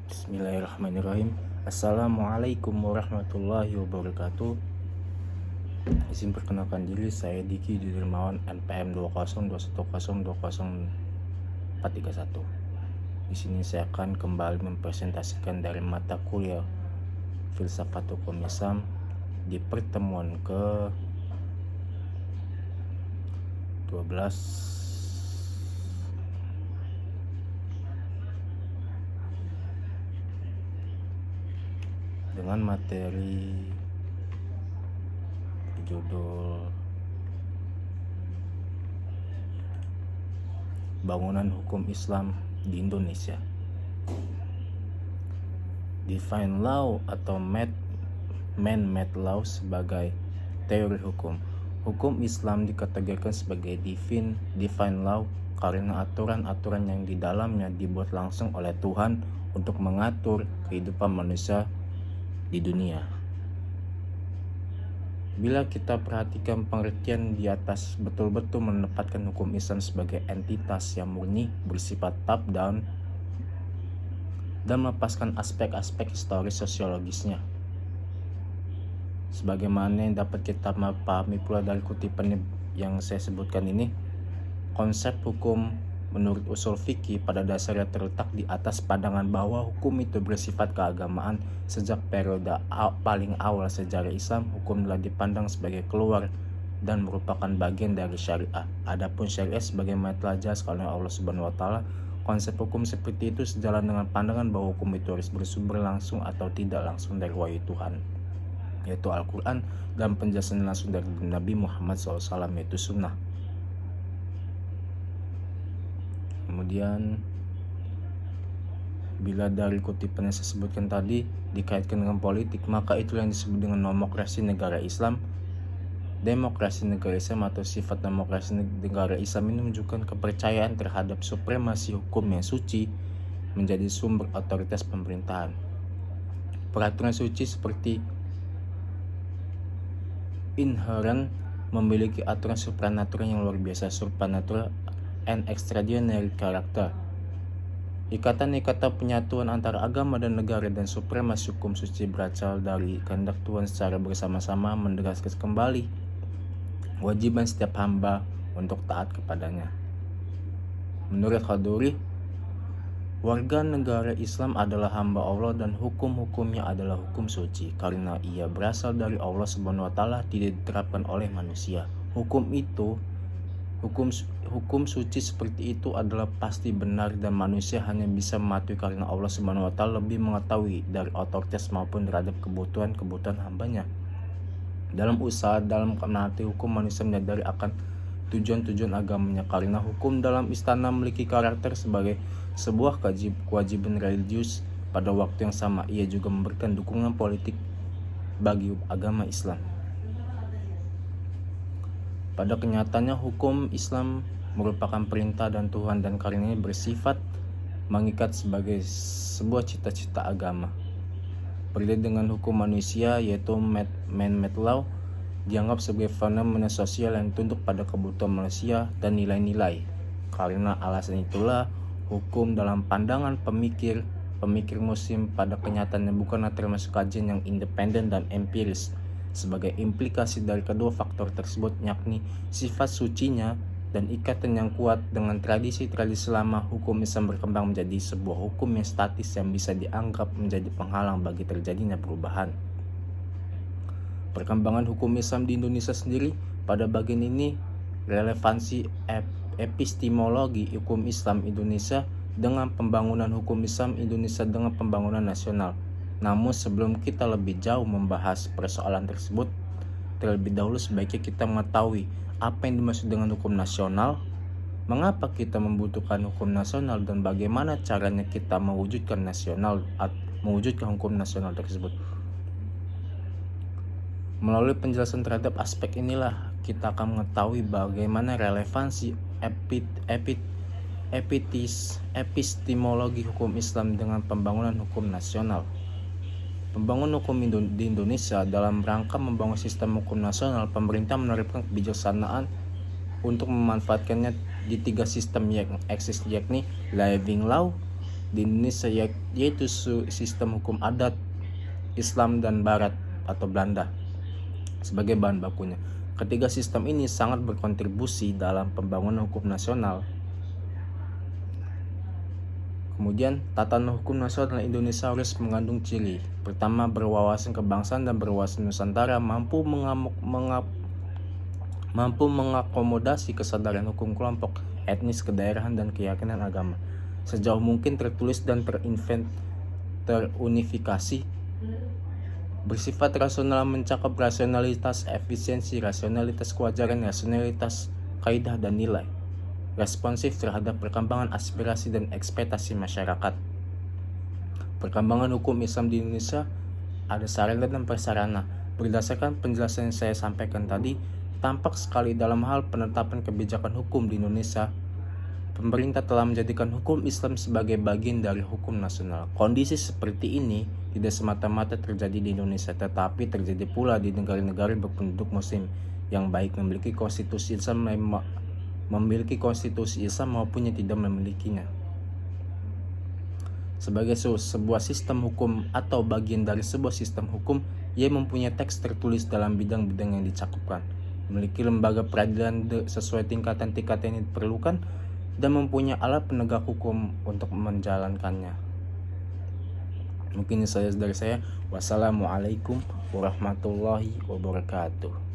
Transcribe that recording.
Bismillahirrahmanirrahim. Assalamualaikum warahmatullahi wabarakatuh. Izin perkenalkan diri, saya Diki Dirmawan NPM 20212020431. Di sini saya akan kembali mempresentasikan dari mata kuliah Filsafat Hukum Islam di pertemuan ke 12 dengan materi judul Bangunan Hukum Islam di Indonesia. Divine law atau man-made law sebagai teori hukum. Hukum Islam dikategorikan sebagai divine law karena aturan-aturan yang di dalamnya dibuat langsung oleh Tuhan untuk mengatur kehidupan manusia di dunia. Bila kita perhatikan pengertian di atas, betul-betul menempatkan hukum Islam sebagai entitas yang murni, bersifat top down, dan melepaskan aspek-aspek historis sosiologisnya. Sebagaimana yang dapat kita pahami pula dari kutipan yang saya sebutkan ini, konsep hukum menurut usul fikih pada dasarnya terletak di atas pandangan bahwa hukum itu bersifat keagamaan. Sejak periode paling awal sejarah Islam, hukum telah dipandang sebagai keluar dan merupakan bagian dari syariah. Adapun syariah sebagaimana telah jelas oleh Allah Subhanahu wa taala, konsep hukum seperti itu sejalan dengan pandangan bahwa hukum itu harus bersumber langsung atau tidak langsung dari wahyu Tuhan, yaitu Al-Quran, dan penjelasan langsung dari Nabi Muhammad SAW, yaitu sunnah. Kemudian bila dari kutipan yang saya sebutkan tadi dikaitkan dengan politik, maka itulah yang disebut dengan demokrasi negara Islam. Demokrasi negara Islam atau sifat demokrasi negara Islam ini menunjukkan kepercayaan terhadap supremasi hukum yang suci menjadi sumber otoritas pemerintahan. Peraturan suci seperti inherent memiliki aturan supranatural yang luar biasa, supernatural and extraordinary character. Ikatan-ikatan penyatuan antara agama dan negara dan supremasi hukum suci berasal dari kehendak Tuhan secara bersama-sama, menegaskan kembali kewajiban setiap hamba untuk taat kepadanya. Menurut Khaduri, warga negara Islam adalah hamba Allah dan hukum-hukumnya adalah hukum suci karena ia berasal dari Allah Subhanahu wa taala, tidak diterapkan oleh manusia. Hukum suci seperti itu adalah pasti benar dan manusia hanya bisa mematuhi karena Allah Subhanahu wa taala lebih mengetahui dari otoritas maupun terhadap kebutuhan hambanya. Dalam menaati hukum, manusia menyadari akan tujuan agamanya karena hukum dalam istana memiliki karakter sebagai sebuah kewajiban religius. Pada waktu yang sama ia juga memberikan dukungan politik bagi agama Islam. Pada kenyataannya hukum Islam merupakan perintah dan Tuhan dan karenanya bersifat mengikat sebagai sebuah cita-cita agama. Berbeda dengan hukum manusia yaitu man-made law dianggap sebagai fenomena sosial yang tunduk pada kebutuhan manusia dan nilai-nilai. Karena alasan itulah hukum dalam pandangan pemikir muslim pada kenyataannya bukanlah termasuk kajian yang independen dan empiris. Sebagai implikasi dari kedua faktor tersebut, yakni sifat sucinya dan ikatan yang kuat dengan tradisi-tradisi lama, hukum Islam berkembang menjadi sebuah hukum yang statis yang bisa dianggap menjadi penghalang bagi terjadinya perubahan. Perkembangan hukum Islam di Indonesia sendiri, pada bagian ini relevansi epistemologi hukum Islam Indonesia dengan pembangunan hukum Islam Indonesia dengan pembangunan nasional. Namun sebelum kita lebih jauh membahas persoalan tersebut, terlebih dahulu sebaiknya kita mengetahui apa yang dimaksud dengan hukum nasional, mengapa kita membutuhkan hukum nasional, dan bagaimana caranya kita mewujudkan hukum nasional tersebut. Melalui penjelasan terhadap aspek inilah kita akan mengetahui bagaimana relevansi epistemologi hukum Islam dengan pembangunan hukum nasional. Pembangunan hukum di Indonesia dalam rangka membangun sistem hukum nasional, pemerintah menerapkan kebijaksanaan untuk memanfaatkannya di tiga sistem yang eksis, yakni living law, di Indonesia, yaitu sistem hukum adat Islam dan Barat atau Belanda sebagai bahan bakunya. Ketiga sistem ini sangat berkontribusi dalam pembangunan hukum nasional. Kemudian, tatanan hukum nasional Indonesia harus mengandung ciri. Pertama, berwawasan kebangsaan dan berwawasan Nusantara, mampu mengakomodasi kesadaran hukum kelompok, etnis, kedaerahan, dan keyakinan agama. Sejauh mungkin tertulis dan terunifikasi. Bersifat rasional, mencakup rasionalitas efisiensi, rasionalitas kewajaran, rasionalitas kaidah dan nilai. Responsif terhadap perkembangan aspirasi dan ekspektasi masyarakat. Perkembangan hukum Islam di Indonesia ada sarana dan prasarana. Berdasarkan penjelasan yang saya sampaikan tadi, tampak sekali dalam hal penetapan kebijakan hukum di Indonesia, pemerintah telah menjadikan hukum Islam sebagai bagian dari hukum nasional. Kondisi seperti ini tidak semata-mata terjadi di Indonesia, tetapi terjadi pula di negara-negara berpenduduk Muslim yang baik memiliki konstitusi Islam maupun yang tidak memilikinya. Sebagai sebuah sistem hukum atau bagian dari sebuah sistem hukum, ia mempunyai teks tertulis dalam bidang-bidang yang dicakupkan, memiliki lembaga peradilan sesuai tingkatan-tingkatan yang diperlukan, dan mempunyai alat penegak hukum untuk menjalankannya. Mungkin itu saja dari saya. Wassalamualaikum warahmatullahi wabarakatuh.